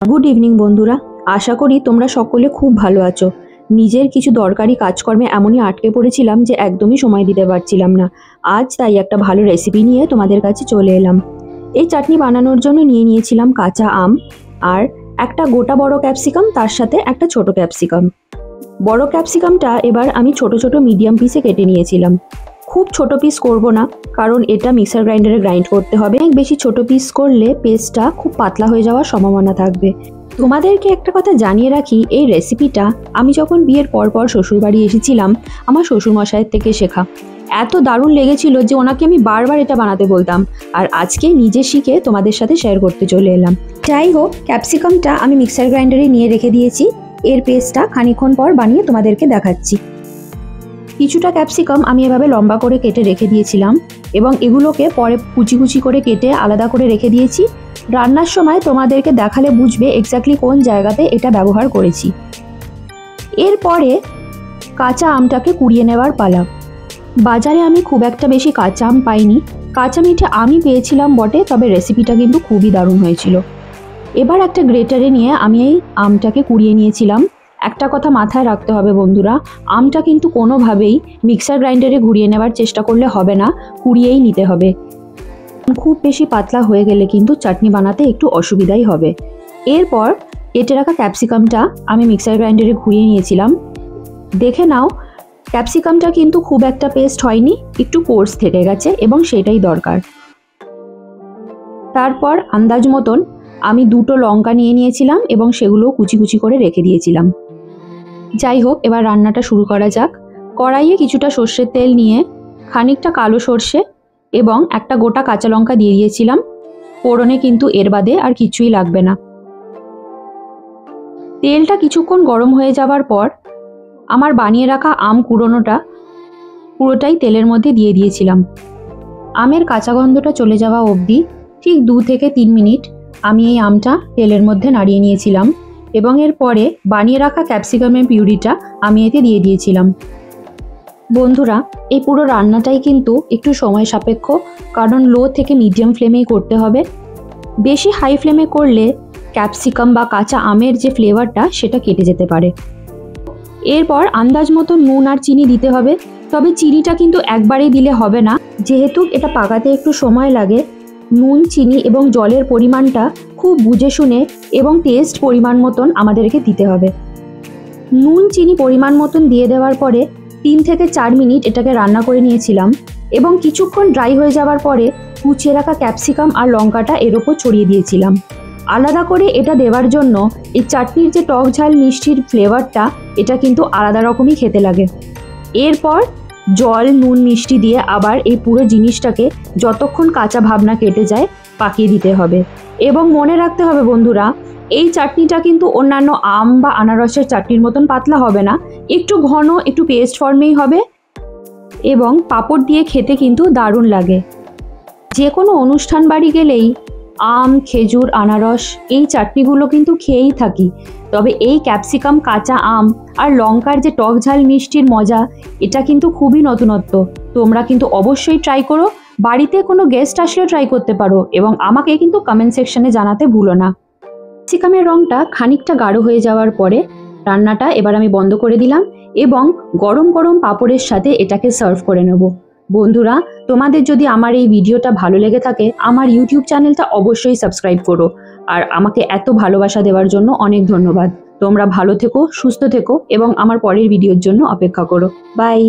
Good evening বন্ধুরা, আশা করি তোমরা সকলে খুব ভালো আছো। নিজের কিছু দরকারি কাজকর্মে এমনই আটকে পড়েছিলাম যে একদমই সময় দিতে পারছিলাম না। আজ তাই একটা ভালো রেসিপি নিয়ে তোমাদের কাছে চলে এলাম। এই চাটনি বানানোর জন্য নিয়েছিলাম কাঁচা আম আর একটা গোটা বড় ক্যাপসিকাম, তার সাথে একটা ছোট ক্যাপসিকাম। বড় ক্যাপসিকামটা এবার আমি ছোট ছোট মিডিয়াম পিসে কেটে নিয়েছিলাম। খুব ছোট পিস করব না, কারণ এটা মিক্সার গ্রাইন্ডারে গ্রাইন্ড করতে হবে। অনেক বেশি ছোট পিস করলে পেস্টটা খুব পাতলা হয়ে যাওয়ার সম্ভাবনা থাকবে। তোমাদেরকে একটা কথা জানিয়ে রাখি, এই রেসিপিটা আমি যখন বিয়ের পর শ্বশুরবাড়ি এসেছিলাম আমার শ্বশুরমশাইয়ের থেকে শেখা। এত দারুণ লেগেছিল যে ওনাকে আমি বারবার এটা বানাতে বলতাম, আর আজকে নিজে শিখে তোমাদের সাথে শেয়ার করতে চলে এলাম। যাই হোক, ক্যাপসিকামটা আমি মিক্সার গ্রাইন্ডারে নিয়ে রেখে দিয়েছি। এর পেস্টটা খানিকক্ষণ পর বানিয়ে তোমাদেরকে দেখাচ্ছি। কিছুটা ক্যাপসিকাম আমি এভাবে লম্বা করে কেটে রেখে দিয়েছিলাম এবং এগুলোকে পরে কুচি কুচি করে কেটে আলাদা করে রেখে দিয়েছি। রান্নার সময় তোমাদেরকে দেখালে বুঝবে এক্স্যাক্টলি কোন জায়গাতে এটা ব্যবহার করেছি। এরপরে কাঁচা আমটাকে কুড়িয়ে নেওয়ার পালা। বাজারে আমি খুব একটা বেশি কাঁচা আম পাইনি, কাঁচা মিঠে আমই পেয়েছিলাম বটে, তবে রেসিপিটা কিন্তু খুবই দারুণ হয়েছিল। এবার একটা গ্রেটারে নিয়ে আমি এই আমটাকে কুড়িয়ে নিয়েছিলাম। একটা কথা মাথায় রাখতে হবে বন্ধুরা, আমটা কিন্তু কোনোভাবেই মিক্সার গ্রাইন্ডারে ঘুরিয়ে নেওয়ার চেষ্টা করলে হবে না, কুড়িয়েই নিতে হবে। খুব বেশি পাতলা হয়ে গেলে কিন্তু চাটনি বানাতে একটু অসুবিধাই হবে। এরপর কেটে রাখা ক্যাপসিকামটা আমি মিক্সার গ্রাইন্ডারে ঘুরিয়ে নিয়েছিলাম। দেখে নাও, ক্যাপসিকামটা কিন্তু খুব একটা পেস্ট হয়নি, একটু কোর্স থেকে গেছে এবং সেটাই দরকার। তারপর আন্দাজ মতন আমি দুটো লঙ্কা নিয়েছিলাম এবং সেগুলো কুচি কুচি করে রেখে দিয়েছিলাম। যাই হোক, এবার রান্নাটা শুরু করা যাক। কড়াইয়ে কিছুটা সর্ষের তেল নিয়ে খানিকটা কালো সর্ষে এবং একটা গোটা কাঁচা লঙ্কা দিয়ে দিয়েছিলাম। ফোড়নে কিন্তু এর বাদে আর কিছুই লাগবে না। তেলটা কিছুক্ষণ গরম হয়ে যাওয়ার পর আমার বানিয়ে রাখা আম কুড়োনোটা পুরোটাই তেলের মধ্যে দিয়ে দিয়েছিলাম। আমের কাঁচা গন্ধটা চলে যাওয়া অবধি ঠিক 2 থেকে 3 মিনিট আমি এই আমটা তেলের মধ্যে নাড়িয়ে নিয়েছিলাম এবং এরপরে বানিয়ে রাখা ক্যাপসিকামের পিউরিটা আমি এতে দিয়ে দিয়েছিলাম। বন্ধুরা, এই পুরো রান্নাটাই কিন্তু একটু সময় সাপেক্ষ, কারণ লো থেকে মিডিয়াম ফ্লেমেই করতে হবে। বেশি হাই ফ্লেমে করলে ক্যাপসিকাম বা কাঁচা আমের যে ফ্লেভারটা সেটা কেটে যেতে পারে। এরপর আন্দাজ মতো নুন আর চিনি দিতে হবে, তবে চিনিটা কিন্তু একবারেই দিলে হবে না, যেহেতু এটা পাকাতে একটু সময় লাগে। নুন, চিনি এবং জলের পরিমাণটা খুব বুঝে শুনে এবং টেস্ট পরিমাণ মতন আমাদেরকে দিতে হবে। নুন চিনি পরিমাণ মতন দিয়ে দেওয়ার পরে 3 থেকে 4 মিনিট এটাকে রান্না করে নিয়েছিলাম এবং কিছুক্ষণ ড্রাই হয়ে যাওয়ার পরে কুচিয়ে রাখা ক্যাপসিকাম আর লঙ্কাটা এর ওপর ছড়িয়ে দিয়েছিলাম। আলাদা করে এটা দেওয়ার জন্য এই চাটনির যে টক ঝাল মিষ্টির ফ্লেভারটা, এটা কিন্তু আলাদা রকমই খেতে লাগে। এরপর জল, নুন, মিষ্টি দিয়ে আবার এই পুরো জিনিসটাকে যতক্ষণ কাঁচা ভাবনা কেটে যায় পাকিয়ে দিতে হবে। এবং মনে রাখতে হবে বন্ধুরা, এই চাটনিটা কিন্তু অন্যান্য আম বা আনারসের চাটনির মতন পাতলা হবে না, একটু ঘন, একটু পেস্ট ফর্মেই হবে এবং পাঁপড় দিয়ে খেতে কিন্তু দারুণ লাগে। যে কোনো অনুষ্ঠান বাড়ি গেলেই আম, খেজুর, আনারস এই চাটনিগুলো কিন্তু খেয়েই থাকি, তবে এই ক্যাপসিকাম, কাঁচা আম আর লঙ্কার যে টক ঝাল মিষ্টির মজা, এটা কিন্তু খুবই নতুনত্ব। তোমরা কিন্তু অবশ্যই ট্রাই করো। বাড়িতে কোনো গেস্ট আসলে ট্রাই করতে পারো এবং আমাকে কিন্তু কমেন্ট সেকশনে জানাতে ভুলো না। ক্যাপসিকামের রঙটা খানিকটা গাঢ় হয়ে যাওয়ার পরে রান্নাটা এবার আমি বন্ধ করে দিলাম এবং গরম গরম পাঁপড়ের সাথে এটাকে সার্ভ করে নেব। বন্ধুরা, তোমাদের যদি আমার এই ভিডিওটা ভালো লেগে থাকে আমার ইউটিউব চ্যানেলটা অবশ্যই সাবস্ক্রাইব করো। আর আমাকে এত ভালোবাসা দেওয়ার জন্য অনেক ধন্যবাদ। তোমরা ভালো থেকো, সুস্থ থেকো এবং আমার পরের ভিডিওর জন্য অপেক্ষা করো। বাই।